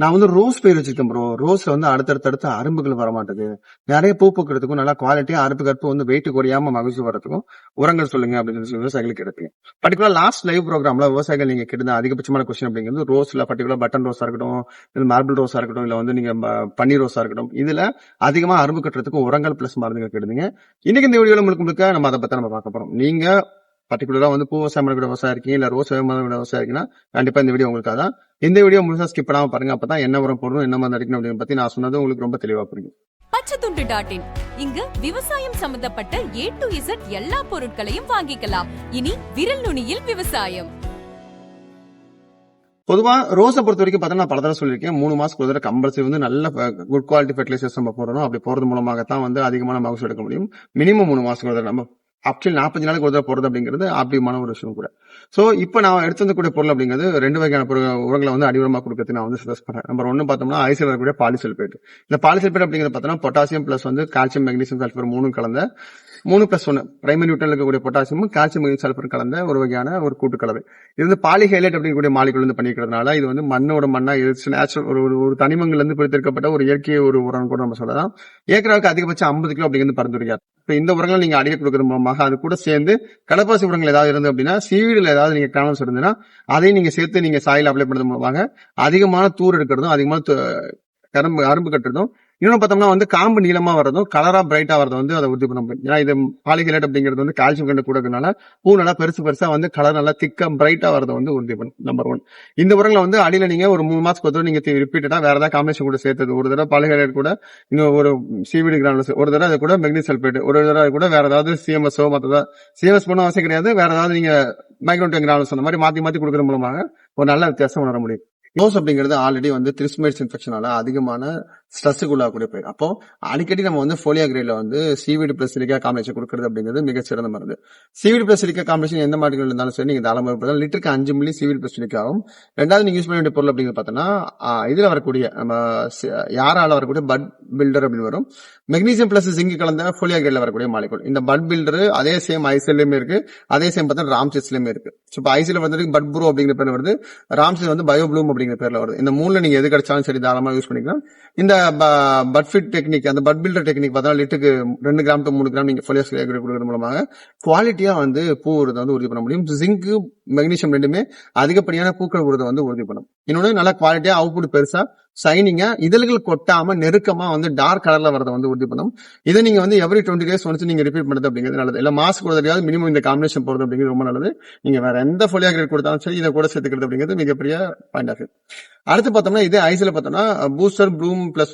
நான் வந்து ரோஸ் பயிர் வச்சிருக்கேன் ப்ரோ. ரோஸ்ல வந்து அடுத்தடுத்து அரும்புகள் வர மாட்டேது. நிறைய பூ பூக்கிறதுக்கும் நல்லா குவாலிட்டியா அரும்பு கருப்பு வந்து வெயிட் குறையாம மகசூல் வரதுக்கும் உரங்கள் சொல்லுங்க அப்படின்னு சொல்லி விவசாயிகளுக்கு எடுத்தீங்க. பர்டிகுலர் லாஸ்ட் லைவ் ப்ரோக்ராம்ல விவசாயிகள் நீங்க கேட்ட அதிகபட்சமான கொஸ்டின் அப்படிங்கிறது ரோஸ்ல பர்டிகுலர் பட்டன் ரோஸா இருக்கட்டும், இல்ல மார்பிள் ரோஸா இருக்கட்டும், இல்ல வந்து நீங்க பன்னீர் ரோஸா இருக்கட்டும், இதுல அதிகமா அரும்பு கட்டுறதுக்கு உரங்கள் பிளஸ் மருந்துகள் கேட்டீங்க. இன்னைக்கு இந்த வீடியோல முழுக்க நம்ம அதை பத்தி நம்ம பார்க்க போறோம். நீங்க பர்டிகுலரா வந்து பூ விவசாயம் பண்ணக்கூடிய விவசாயம் இருக்கீங்க, இல்ல ரோஸ் விவசாயம் இருக்கீங்கன்னா கண்டிப்பா இந்த வீடியோ உங்களுக்காக தான். இந்த வீடியோ முழுசா ஸ்கிப் பண்ணாம பாருங்க. அப்பதான் என்ன உரம் போடணும், என்ன மருந்து அடிக்கணும் அப்படின்னு பத்தி நான் சொன்னது உங்களுக்கு ரொம்ப தெளிவா புரியும். பச்சைத்துண்டு.in இங்கு விவசாயம் சம்பந்தப்பட்ட A to Z எல்லா பொருட்களையும் வாங்கிக்கலாம். இனி விரல் நுனியில் விவசாயம். பொதுவா ரோஸை பொறுத்த வரைக்கும் பார்த்தா நான் பல தடவை சொல்லியிருக்கேன். 3 மாசத்துக்கு ஒரு தடவை கம்பல்சரி வந்து நல்ல குட் குவாலிட்டி ஃபெர்டிலைசர்ஸ் நம்ம போடணும். அப்படி போறது மூலமாகத்தான் வந்து அதிகமான மகசூல் எடுக்க முடியும். மினிமம் 3 மாசத்துக்கு ஒரு தடவை நம்ம ஆக்சுவலி 40 நாளைக்கு ஒரு தடவை போறது அப்படிங்கிறது அப்படிமான ஒரு விஷயம் கூட. சோ இப்போ நான் எடுத்து வந்தக்கூடிய பொருள் அப்படிங்கிறது 2 வகையான உரங்களை வந்து அடிவரமா கொடுக்கறது நான் வந்து சஜஸ்ட் பண்றேன். நம்பர் 1 பார்த்தோம்னா ஐசில் வரக்கூடிய பாலிசல்பேட். இந்த பாலிசல்பேட் அப்படிங்கிறது பார்த்தோம்னா பொட்டாசியம் பிளஸ் வந்து கால்சியம் மெக்னீசியம் சல்பர் 3 கலந்த 3+1 பிரைமரி நியூட்ரன் இருக்கக்கூடிய பொட்டாசியமும் கால்சியம் மெக்னீசியம் சல்பர் கலந்த ஒரு வகையான ஒரு கூட்டுக்கலவை. இது வந்து பாலிஹைலைட் அப்படிங்கக்கூடிய மாலிகுல் வந்து பண்ணிக்கிறதுனால இது வந்து மண்ணோட மண்ணா நேச்சுரல் ஒரு தனிமங்கள்ல இருந்து பிரித்தெடுக்கப்பட்ட ஒரு இயற்கை ஒரு உரம் கூட நம்ம சொல்லலாம். ஏக்கராவுக்கு அதிகபட்சம் 50 கிலோ அப்படிங்கிறது பரிந்துரைக்காது. இப்ப இந்த உரங்கள் நீங்க அடிக்க கொடுக்கறது மூலமாக அது கூட சேர்ந்து கடப்பாசி உரங்கள் ஏதாவது இருந்து அப்படின்னா சீவீடுல ஏதாவது நீங்க கிரானல்ஸ் இருந்ததுன்னா அதையும் நீங்க சேர்த்து நீங்க சாயில் அப்ளை பண்றது மூலமாக அதிகமான தூர் எடுக்கிறதும் அதிகமான அரும்பு கட்டுறதும் இன்னொன்னு பார்த்தோம்னா வந்து காம்பு நீளமா வர்றதும் கலரா பிரைட்டா வரதும் வந்து அதை உறுதி பண்ண முடியும். ஏன்னா இது பாலிஹைலைட் அப்படிங்கிறது வந்து கால்சியம் கண்டு கூடனால பூ நல்லா பெருசா வந்து கலர் நல்லா திக்கா பிரைட்டா வரதை வந்து உறுதி பண்ணும். நம்பர் 1. இந்த உரங்களை வந்து அடியில நீங்க ஒரு 3 மாசத்துக்கு ஒரு தடவை நீங்க ரிப்பீட்டடா வேற ஏதாவது காம்பினேஷன் கூட சேர்த்தது ஒரு தடவை பாலிஹைலைட் கூட இன்னும் ஒரு சிவிடி கிரானுலஸ் ஒரு தடவை அது கூட மெக்னீசியம் சல்பேட் ஒரு தடவை கூட வேற ஏதாவது சிஎம்எஸ்ஓ மற்றதா சிஎம்எஸ் பண்ண அவசியம் கிடையாது. வேற ஏதாவது நீங்க மைக்ரோனியூட்ரியன் கிரானுலஸ் அந்த மாதிரி மாத்தி கொடுக்கறது மூலமாக ஒரு நல்ல வித்தியாசம் உணர முடியும். ரோஸ் அப்படிங்கிறது ஆல்ரெடி வந்து திரிஸ்மேட்ஸ் இன்ஃபெக்ஷனால அதிகமான ஸ்ட்ரெஸ்ஸுக்கு உள்ளாகக்கூடிய பேர். அப்போ அடிக்கடி நம்ம வந்து ஃபோலியா கிரேட்ல வந்து சீவீடு பிளஸ் சிலிக்கா காம்பினேஷன் கொடுக்கறது அப்படிங்கிறது மிகச்சிறந்த மருந்து. சீவீடு பிளஸ் சிலிக்கா காம்பினேஷன் எந்த மாட்டுகள் இருந்தாலும் சரி நீங்க தாராளமாக லிட்டருக்கு 5 மில்லி சீவீடு பிளஸ் சிலிக்காவும். ரெண்டாவது நீங்க யூஸ் பண்ண வேண்டிய பொருள் அப்படிங்கிறது பார்த்தோம்னா இதுல வரக்கூடிய நம்ம யாரால வரக்கூடிய பட் பில்டர் அப்படின்னு வரும். மெக்னீசியம் பிளஸ் ஜிங்க் கலந்த ஃபோலியா கிரேட்ல வரக்கூடிய மாலிகுல். இந்த பட் பில்டர் அதே சேம் ஐசிலையுமே இருக்கு, அதே சேம் பார்த்தா ராம்செஸ்லயுமே இருக்கு. இப்போ ஐசில வந்து பட் ப்ரோ அப்படிங்கிற பேர்ல வருது, ராம்செஸ் வந்து பயோ ப்ளூம் அப்படிங்கிற பேர்ல வருது. இந்த 3ல நீங்க எது கிடைச்சாலும் சரி தாராளமா யூஸ் பண்ணிக்கலாம். இந்த பட் ஃபிட் டெக்னிக் அந்த பட் பில்டர் டெக்னிக் பார்த்தா லிட்டருக்கு 2 கிராம் to 3 கிராம் நீங்க ஃபோலியா கொடுக்கறது மூலமாக குவாலிட்டியா வந்து பூ உறுதி வந்து உறுதி பண்ண முடியும். ஜிங்க் மெக்னீசியம் ரெண்டுமே அதிகப்படியான பூக்கள் உறுதி வந்து உறுதி பண்ணும். இன்னொன்னு நல்லா குவாலிட்டியா அவுட்புட் பெருசா சைனிங்கா இதழ்கள் கொட்டாம நெருக்கமா வந்து டார்க் கலர்ல வரதை வந்து உறுதி பண்ணும். இதை நீங்க வந்து எவ்ரி 20 days வந்து நீங்க ரிப்பீட் பண்றது அப்படிங்கிறது நல்லது. இல்ல மாஸ்க் கொடுத்தாலும் மினிமம் இந்த காம்பினேஷன் போறது அப்படிங்கிறது ரொம்ப நல்லது. நீங்க வேற எந்த ஃபோலியா கிரேட் கொடுத்தாலும் சரி இதை கூட சேர்த்துக்கிறது அப்படிங்கிறது மிகப்பெரிய பாயிண்ட் ஆஃப். அடுத்து பார்த்தோம்னா இதே ஐசில பார்த்தோம்னா பூஸ்டர் ப்ளூம் பிளஸ்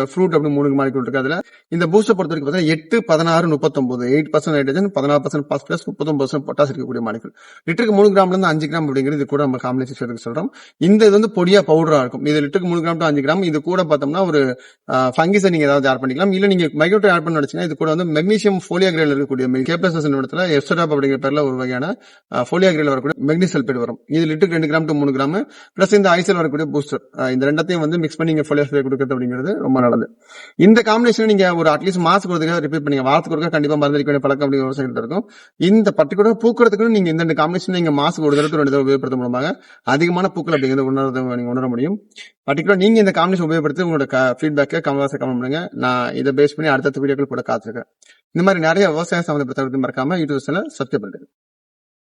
ஃப்ரூட் அப்படின்னு 3 மாலிகுல் இருக்கு. அதுல இந்த பூஸ்டர் பொறுத்த வரைக்கும் பார்த்தீங்கன்னா 8, 16, 39 8% ஹைட்ரஜன் 14% பாஸ்பரஸ் 39% பொட்டாஸ் இருக்கக்கூடிய மாலிகுல். லிட்டருக்கு 3 கிராம்ல இருந்து 5 கிராம் அப்படிங்கிறது இது கூட நம்ம காம்பினேஷன் சேர்த்து சொல்றோம். இந்த இது வந்து பொடியா பவுடரா இருக்கும். இது லிட்டருக்கு 3 கிராம் to 5 கிராம். இது கூட பார்த்தோம்னா ஒரு ஃபங்கிஸை நீங்க ஏதாவது ஆட் பண்ணிக்கலாம். இல்ல நீங்க மைக்ரோட்ரை ஆட் பண்ண நினைச்சீங்கன்னா இது கூட வந்து மெக்னீசியம் ஃபோலியா கிரேட்ல இருக்கக்கூடிய கேப்ளஸ் இடத்துல எஸ்டராப் அப்படிங்கிற பேர்ல ஒரு வகையான ஃபோலியா கிரேட்ல வரக்கூடிய மெக்னீசியம் சல்பேட் வரும். இது லிட்டருக்கு 2 கிராம் to 3 கிராம் பிளஸ் இந்த ஐசில் வரக்கூடிய பூஸ்டர் இந்த ரெண்டத்தையும் வந்து மிக்ஸ் பண்ணி ஃபோலியா கொடுக்கிறது அப்படிங்கிறது ரொம்ப நல்லது. இந்த காம்பினேஷன் நீங்க ஒரு அட்லீஸ்ட் மாசத்துக்கு ஒருக்காக ரிப்பீட் பண்ணீங்க. வாரத்துக்கு ஒருக்கா கண்டிப்பா மருந்தடிக்க வேண்டிய பழக்கம் அப்படிங்கிற விவசாயிகள் இருக்கும். இந்த பர்டிகுலர் பூக்கிறதுக்கு நீங்க இந்த காம்பினேஷன் நீங்க மாசத்துக்கு ஒரு தடவை 2 தடவை உபயோகப்படுத்த மூலமாக அதிகமான பூக்கள் அப்படிங்கிறது நீங்க உணர முடியும். பர்டிகுலர் நீங்க இந்த காம்பினேஷன் உபயோகப்படுத்தி உங்களோட ஃபீட்பேக்கை கமெண்ட் பண்ணுங்க. நான் இதை பேஸ் பண்ணி அடுத்த வீடியோக்கள் கூட காத்திருக்கேன். இந்த மாதிரி நிறைய விவசாயம் சம்பந்தப்பட்ட மறக்காம யூடியூப் சேனல் சப்ஸ்கிரைப் பண்ணுங்க.